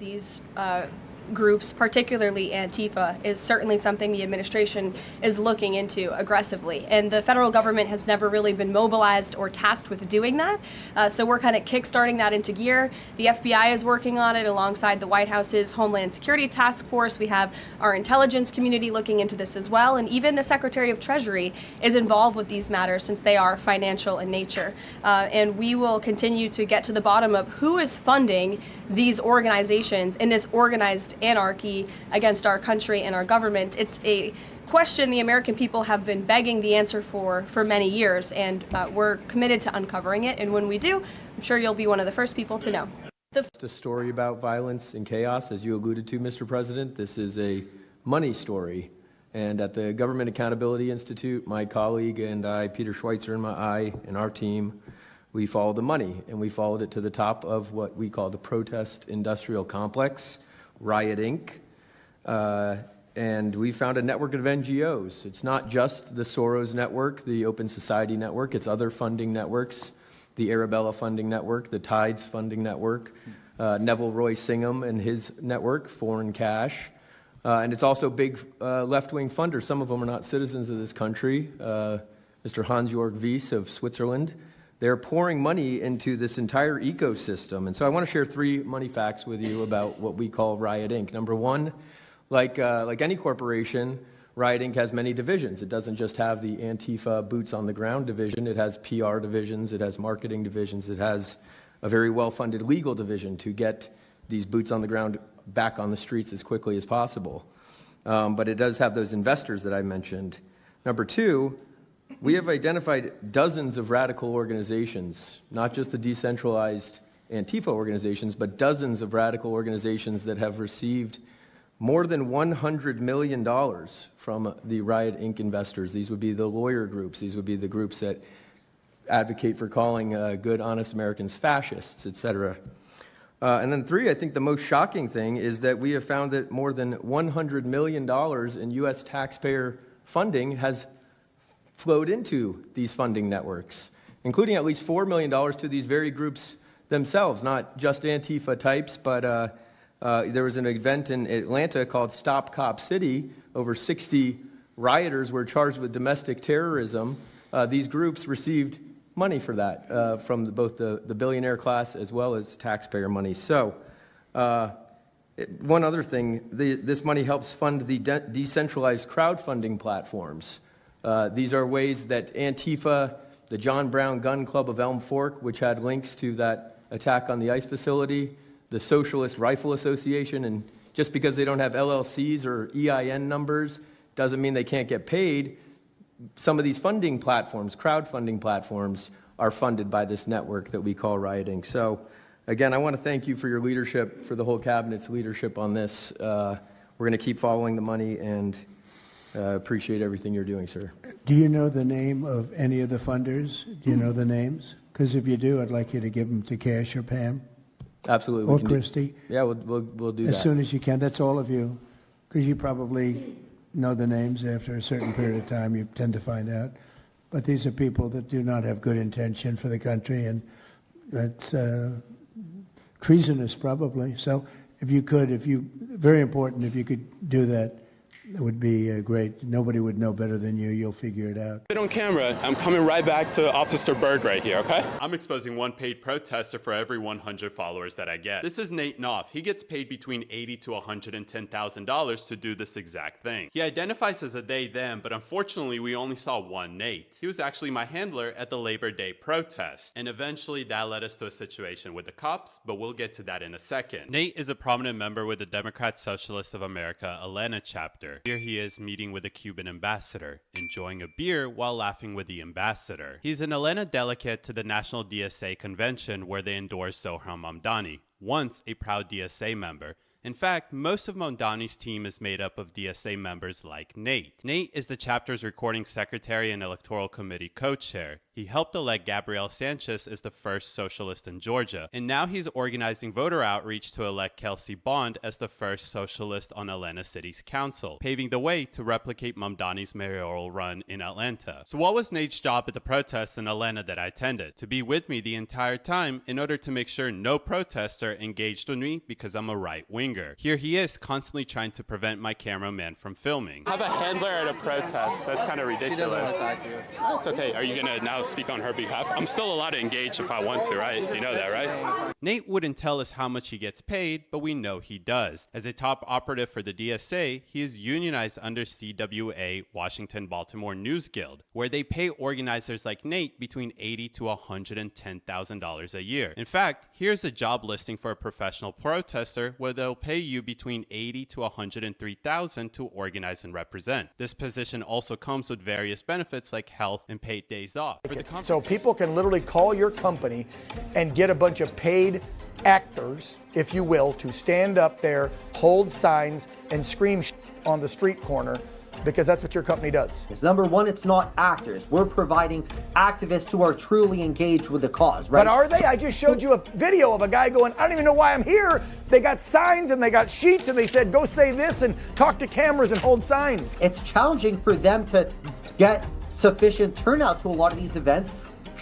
these groups, particularly Antifa, is certainly something the administration is looking into aggressively. And the federal government has never really been mobilized or tasked with doing that. So we're kind of kickstarting that into gear. The FBI is working on it alongside the White House's Homeland Security Task Force. We have our intelligence community looking into this as well. And even the Secretary of Treasury is involved with these matters since they are financial in nature. And we will continue to get to the bottom of who is funding these organizations in this organized anarchy against our country and our government. It's a question the American people have been begging the answer for many years, and we're committed to uncovering it. And when we do, I'm sure you'll be one of the first people to know. It's a story about violence and chaos, as you alluded to, Mr. President. This is a money story. And at the Government Accountability Institute, my colleague and I, Peter Schweitzer and our team, we followed the money, and we followed it to the top of what we call the protest industrial complex, Riot Inc. And we found a network of NGOs. It's not just the Soros network, the Open Society network, it's other funding networks, the Arabella funding network, the Tides funding network, Neville Roy Singham and his network, Foreign Cash. And it's also big left-wing funders. Some of them are not citizens of this country. Mr. Hans-Jörg Wyss of Switzerland. They're pouring money into this entire ecosystem. And so I want to share 3 money facts with you about what we call Riot Inc. Number one, like any corporation, Riot Inc. has many divisions. It doesn't just have the Antifa boots on the ground division. It has PR divisions. It has marketing divisions. It has a very well-funded legal division to get these boots on the ground back on the streets as quickly as possible. But it does have those investors that I mentioned. Number two, we have identified dozens of radical organizations, not just the decentralized Antifa organizations, but dozens of radical organizations that have received more than $100 million from the Riot Inc. investors. These would be the lawyer groups. These would be the groups that advocate for calling good, honest Americans fascists, etc. And then 3, I think the most shocking thing is that we have found that more than $100 million in U.S. taxpayer funding has flowed into these funding networks, including at least $4 million to these very groups themselves, not just Antifa types, but there was an event in Atlanta called Stop Cop City. Over 60 rioters were charged with domestic terrorism. These groups received money for that from both the billionaire class as well as taxpayer money. So one other thing, this money helps fund the decentralized crowdfunding platforms. These are ways that Antifa, the John Brown Gun Club of Elm Fork, which had links to that attack on the ICE facility, the Socialist Rifle Association, and just because they don't have LLCs or EIN numbers doesn't mean they can't get paid. Some of these funding platforms, crowdfunding platforms, are funded by this network that we call Riot Inc. So, again, I want to thank you for your leadership, for the whole cabinet's leadership on this. We're going to keep following the money and appreciate everything you're doing, sir. Do you know the name of any of the funders? Do you know the names? Because if you do, I'd like you to give them to Cash or Pam. Absolutely. Or Christy. Yeah, we'll do that. As soon as you can. That's all of you. Because you probably know the names after a certain period of time. You tend to find out. But these are people that do not have good intention for the country, and that's treasonous probably. So if you could, very important, if you could do that, it would be great. Nobody would know better than you. You'll figure it out. On camera, I'm coming right back to Officer Bird right here, okay? I'm exposing one paid protester for every 100 followers that I get. This is Nate Knopf. He gets paid between $80,000 to $110,000 to do this exact thing. He identifies as a they, them, but unfortunately we only saw one Nate. He was actually my handler at the Labor Day protest. And eventually that led us to a situation with the cops, but we'll get to that in a second. Nate is a prominent member with the Democrat Socialist of America Atlanta chapter. Here he is meeting with the Cuban ambassador, enjoying a beer while laughing with the ambassador. He's an Atlanta delegate to the National DSA convention where they endorsed Zohran Mamdani, once a proud DSA member. In fact, most of Mamdani's team is made up of DSA members like Nate. Nate is the chapter's recording secretary and electoral committee co-chair. He helped elect Gabriel Sanchez as the first socialist in Georgia, and now he's organizing voter outreach to elect Kelsey Bond as the first socialist on Atlanta City's council, paving the way to replicate Mamdani's mayoral run in Atlanta. So what was Nate's job at the protests in Atlanta that I attended? To be with me the entire time in order to make sure no protester engaged with me because I'm a right-winger. Here he is constantly trying to prevent my cameraman from filming. I have a handler at a protest. That's kind of ridiculous. She doesn't want to talk to you. Oh, it's okay. Are you going to now speak on her behalf? I'm still allowed to engage if I want to, right? You know that, right? Nate wouldn't tell us how much he gets paid, but we know he does. As a top operative for the DSA, he is unionized under CWA, Washington Baltimore News Guild, where they pay organizers like Nate between $80,000 to $110,000 a year. In fact, here's a job listing for a professional protester where they'll pay you between $80,000 to $103,000 to organize and represent. This position also comes with various benefits like health and paid days off. So people can literally call your company and get a bunch of paid actors, if you will, to stand up there, hold signs, and scream on the street corner, because that's what your company does. Number one, it's not actors. We're providing activists who are truly engaged with the cause, right? But are they? I just showed you a video of a guy going, I don't even know why I'm here. They got signs and they got sheets and they said, go say this and talk to cameras and hold signs. It's challenging for them to get sufficient turnout to a lot of these events,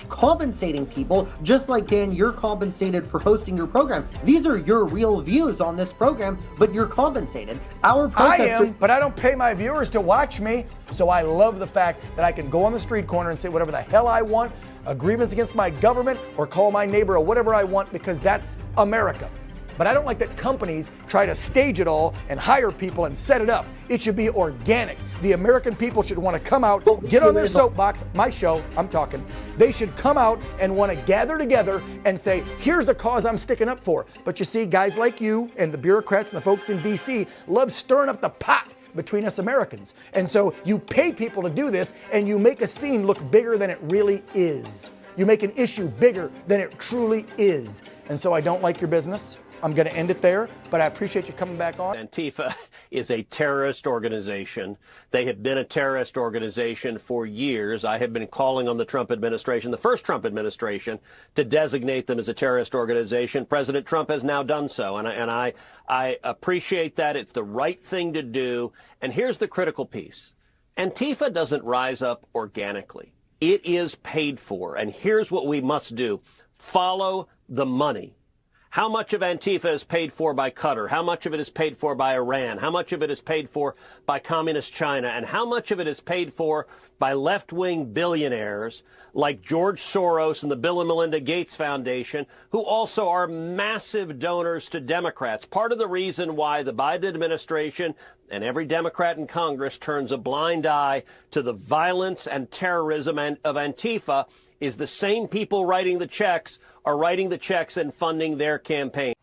compensating people, just like, Dan, you're compensated for hosting your program. These are your real views on this program, but you're compensated. Our protesters... I am, but I don't pay my viewers to watch me. So I love the fact that I can go on the street corner and say whatever the hell I want, a grievance against my government, or call my neighbor or whatever I want, because that's America. But I don't like that companies try to stage it all and hire people and set it up. It should be organic. The American people should want to come out, get on their soapbox, my show, I'm talking. They should come out and want to gather together and say, here's the cause I'm sticking up for. But you see, guys like you and the bureaucrats and the folks in DC love stirring up the pot between us Americans. And so you pay people to do this and you make a scene look bigger than it really is. You make an issue bigger than it truly is. And so I don't like your business. I'm going to end it there, but I appreciate you coming back on. Antifa is a terrorist organization. They have been a terrorist organization for years. I have been calling on the Trump administration, the first Trump administration, to designate them as a terrorist organization. President Trump has now done so, and I appreciate that. It's the right thing to do. And here's the critical piece. Antifa doesn't rise up organically. It is paid for, and here's what we must do. Follow the money. How much of Antifa is paid for by Qatar? How much of it is paid for by Iran? How much of it is paid for by communist China? And how much of it is paid for by left-wing billionaires like George Soros and the Bill and Melinda Gates Foundation, who also are massive donors to Democrats? Part of the reason why the Biden administration and every Democrat in Congress turns a blind eye to the violence and terrorism of Antifa is the same people writing the checks are writing the checks and funding their campaign.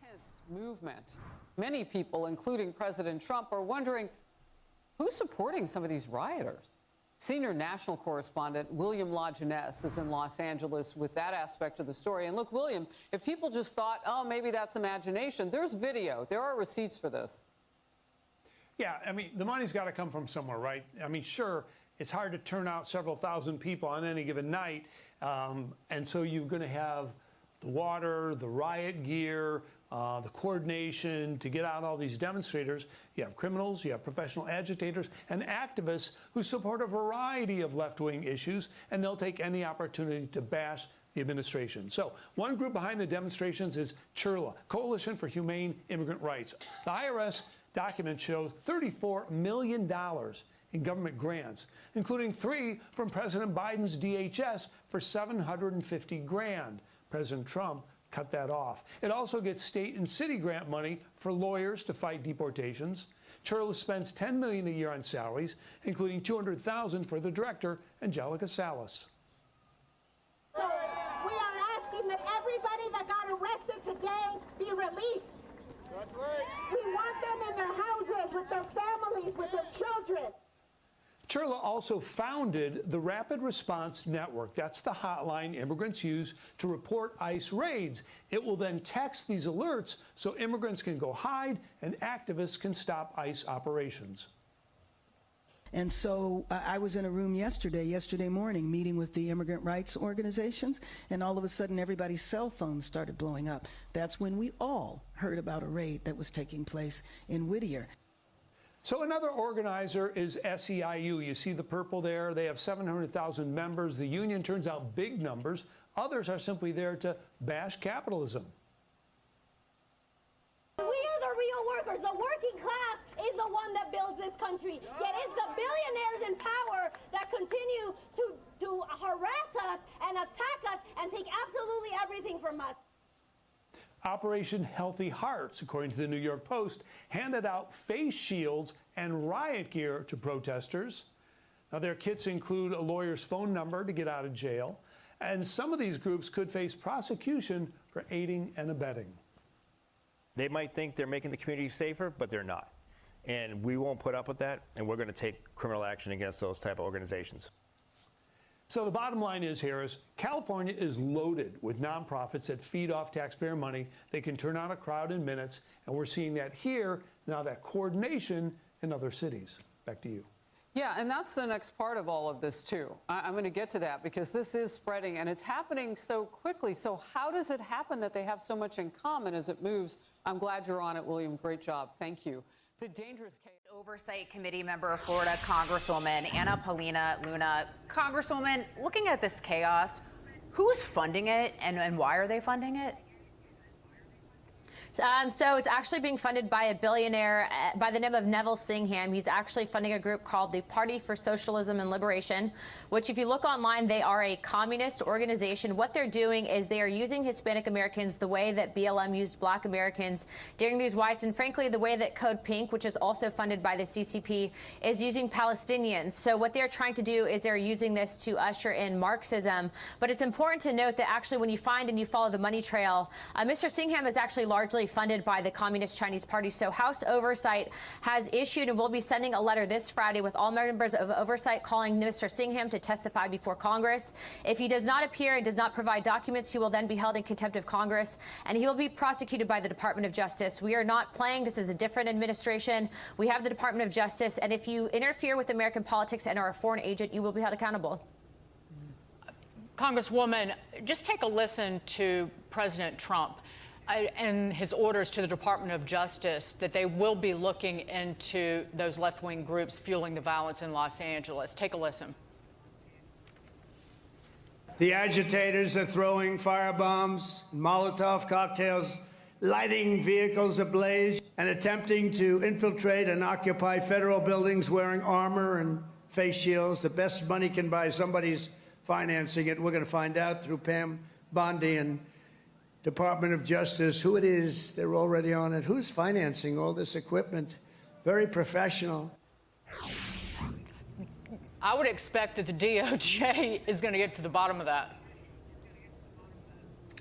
Movement. Many people, including President Trump, are wondering who's supporting some of these rioters. Senior national correspondent William LaJeunesse is in Los Angeles with that aspect of the story. And look, William, if people just thought, oh, maybe that's imagination, there's video. There are receipts for this. Yeah, I mean, the money's got to come from somewhere, right? I mean, sure, it's hard to turn out several thousand people on any given night. And so you're going to have the water, the riot gear, the coordination to get out all these demonstrators. You have criminals, you have professional agitators, and activists who support a variety of left-wing issues, and they'll take any opportunity to bash the administration. So one group behind the demonstrations is CHIRLA, Coalition for Humane Immigrant Rights. The IRS documents show $34 million in government grants, including 3 from President Biden's DHS for $750 grand. President Trump cut that off. It also gets state and city grant money for lawyers to fight deportations. CHIRLA spends $10 million a year on salaries, including $200,000 for the director, Angelica Salas. So we are asking that everybody that got arrested today be released. We want them in their houses with their families, with their children. CHIRLA also founded the Rapid Response Network. That's the hotline immigrants use to report ICE raids. It will then text these alerts so immigrants can go hide and activists can stop ICE operations. And so I was in a room yesterday morning, meeting with the immigrant rights organizations, and all of a sudden everybody's cell phones started blowing up. That's when we all heard about a raid that was taking place in Whittier. So another organizer is SEIU. You see the purple there. They have 700,000 members. The union turns out big numbers. Others are simply there to bash capitalism. We are the real workers. The working class is the one that builds this country. Yet it's the billionaires in power that continue to harass us and attack us and take absolutely everything from us. Operation Healthy Hearts, according to the New York Post, handed out face shields and riot gear to protesters. Now, their kits include a lawyer's phone number to get out of jail, and some of these groups could face prosecution for aiding and abetting. They might think they're making the community safer, but they're not. And we won't put up with that, and we're going to take criminal action against those type of organizations. So the bottom line is, Harris, California is loaded with nonprofits that feed off taxpayer money. They can turn out a crowd in minutes, and we're seeing that here, now that coordination in other cities. Back to you. Yeah, and that's the next part of all of this, too. I'm going to get to that because this is spreading, and it's happening so quickly. So how does it happen that they have so much in common as it moves? I'm glad you're on it, William. Great job. Thank you. The dangerous case. Oversight Committee member, Florida Congresswoman Anna Paulina Luna. Congresswoman, looking at this chaos, who's funding it and why are they funding it? So it's actually being funded by a billionaire by the name of Neville Singham. He's actually funding a group called the Party for Socialism and Liberation, which if you look online, they are a communist organization. What they're doing is they are using Hispanic Americans the way that BLM used Black Americans during these riots, and frankly, the way that Code Pink, which is also funded by the CCP, is using Palestinians. So what they're trying to do is they're using this to usher in Marxism. But it's important to note that actually when you find and you follow the money trail, Mr. Singham is actually largely funded by the Communist Chinese Party. So House Oversight has issued and will be sending a letter this Friday with all members of Oversight calling Mr. Singham to testify before Congress. If he does not appear and does not provide documents, he will then be held in contempt of Congress, and he will be prosecuted by the Department of Justice. We are not playing. This is a different administration. We have the Department of Justice, and if you interfere with American politics and are a foreign agent, you will be held accountable. Congresswoman, just take a listen to President Trump and his orders to the Department of Justice that they will be looking into those left-wing groups fueling the violence in Los Angeles. Take a listen. The agitators are throwing firebombs, Molotov cocktails, lighting vehicles ablaze, and attempting to infiltrate and occupy federal buildings wearing armor and face shields. The best money can buy, somebody's financing it. We're going to find out through Pam Bondi and Department of Justice who it is. They're already on it. Who's financing all this equipment? Very professional. I would expect that the DOJ is going to get to the bottom of that.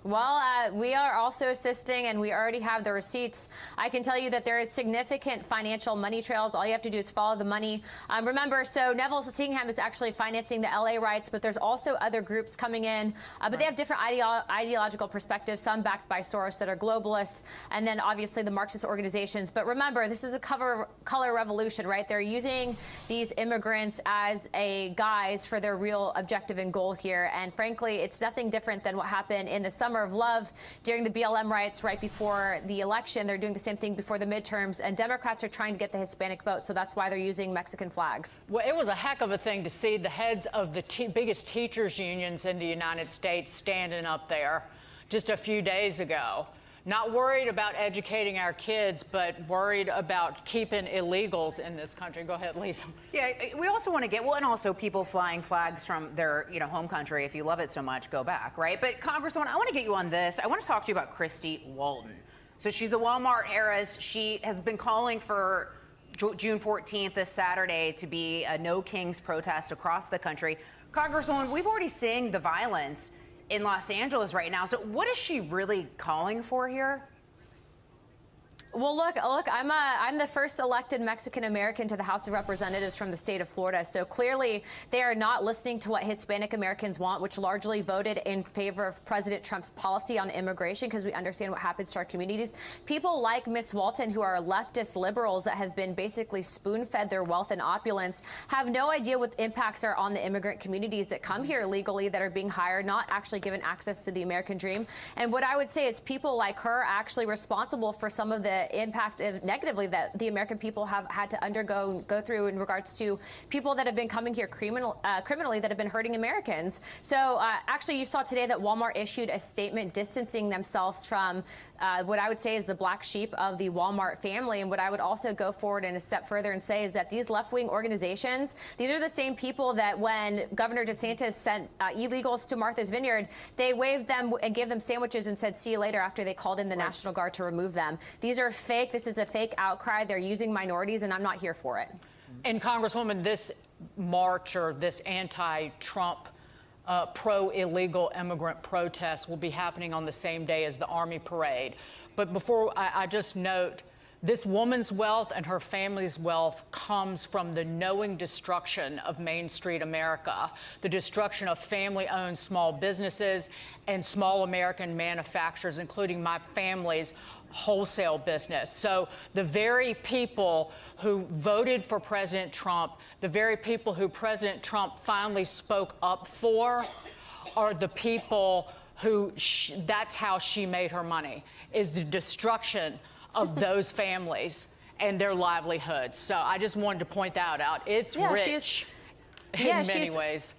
Well, we are also assisting, and we already have the receipts. I can tell you that there is significant financial money trails. All you have to do is follow the money. Remember, so Neville Singham is actually financing the LA riots, but there's also other groups coming in. But they have different ideological perspectives, some backed by Soros that are globalists, and then obviously the Marxist organizations. But remember, this is a color revolution, right? They're using these immigrants as a guise for their real objective and goal here. And frankly, it's nothing different than what happened in the summer of love during the BLM riots right before the election. They're doing the same thing before the midterms, and Democrats are trying to get the Hispanic vote, so that's why they're using Mexican flags. Well, it was a heck of a thing to see the heads of the biggest teachers unions in the United States standing up there just a few days ago. Not worried about educating our kids, but worried about keeping illegals in this country. Go ahead, Lisa. Yeah, we also want to get, well, and also people flying flags from their, home country. If you love it so much, go back, right? But Congresswoman, I want to get you on this. I want to talk to you about Christy Walton. So she's a Walmart heiress. She has been calling for June 14th, this Saturday, to be a No Kings protest across the country. Congresswoman, we've already seen the violence in Los Angeles right now. So what is she really calling for here? Well, look, I'm the first elected Mexican American to the House of Representatives from the state of Florida. So clearly they are not listening to what Hispanic Americans want, which largely voted in favor of President Trump's policy on immigration, because we understand what happens to our communities. People like Miss Walton, who are leftist liberals that have been basically spoon-fed their wealth and opulence, have no idea what impacts are on the immigrant communities that come here illegally, that are being hired, not actually given access to the American dream. And what I would say is people like her are actually responsible for some of the impact negatively that the American people have had to go through in regards to people that have been coming here criminally that have been hurting Americans. So actually, you saw today that Walmart issued a statement distancing themselves from what I would say is the black sheep of the Walmart family. And what I would also go forward and a step further and say is that these left-wing organizations, these are the same people that when Governor DeSantis sent illegals to Martha's Vineyard, they waved them and gave them sandwiches and said, see you later, after they called in the National Guard to remove them. These are fake. This is a fake outcry. They're using minorities, and I'm not here for it. And Congresswoman, this march or this anti-Trump pro-illegal immigrant protest will be happening on the same day as the Army Parade. But before I just note, this woman's wealth and her family's wealth comes from the knowing destruction of Main Street America, the destruction of family-owned small businesses and small American manufacturers, including my family's wholesale business. So the very people who voted for President Trump, the very people who President Trump finally spoke up for, are the people who that's how she made her money, is the destruction of those families and their livelihoods. So I just wanted to point that out. It's rich in many ways.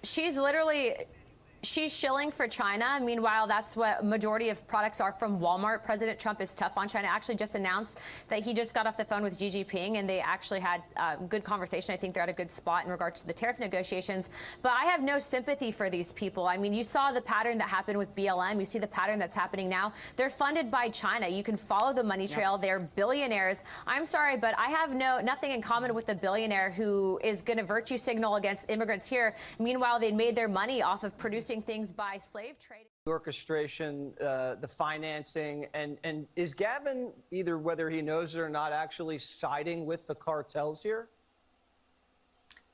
She's shilling for China. Meanwhile, that's what majority of products are from Walmart. President Trump is tough on China. Actually just announced that he just got off the phone with Xi Jinping, and they actually had a good conversation. I think they're at a good spot in regards to the tariff negotiations. But I have no sympathy for these people. I mean, you saw the pattern that happened with BLM. You see the pattern that's happening now. They're funded by China. You can follow the money trail. Yep. They're billionaires. I'm sorry, but I have nothing in common with the billionaire who is going to virtue signal against immigrants here. Meanwhile, they made their money off of producing things by slave trading. Orchestration, the financing, and is Gavin, either whether he knows it or not, actually siding with the cartels here?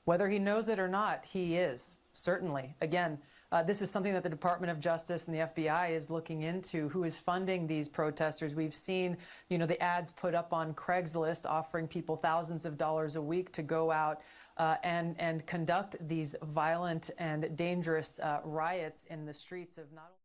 Whether he knows it or not, he is, certainly. Again, this is something that the Department of Justice and the FBI is looking into, who is funding these protesters. We've seen, the ads put up on Craigslist offering people thousands of dollars a week to go out and conduct these violent and dangerous riots in the streets of not only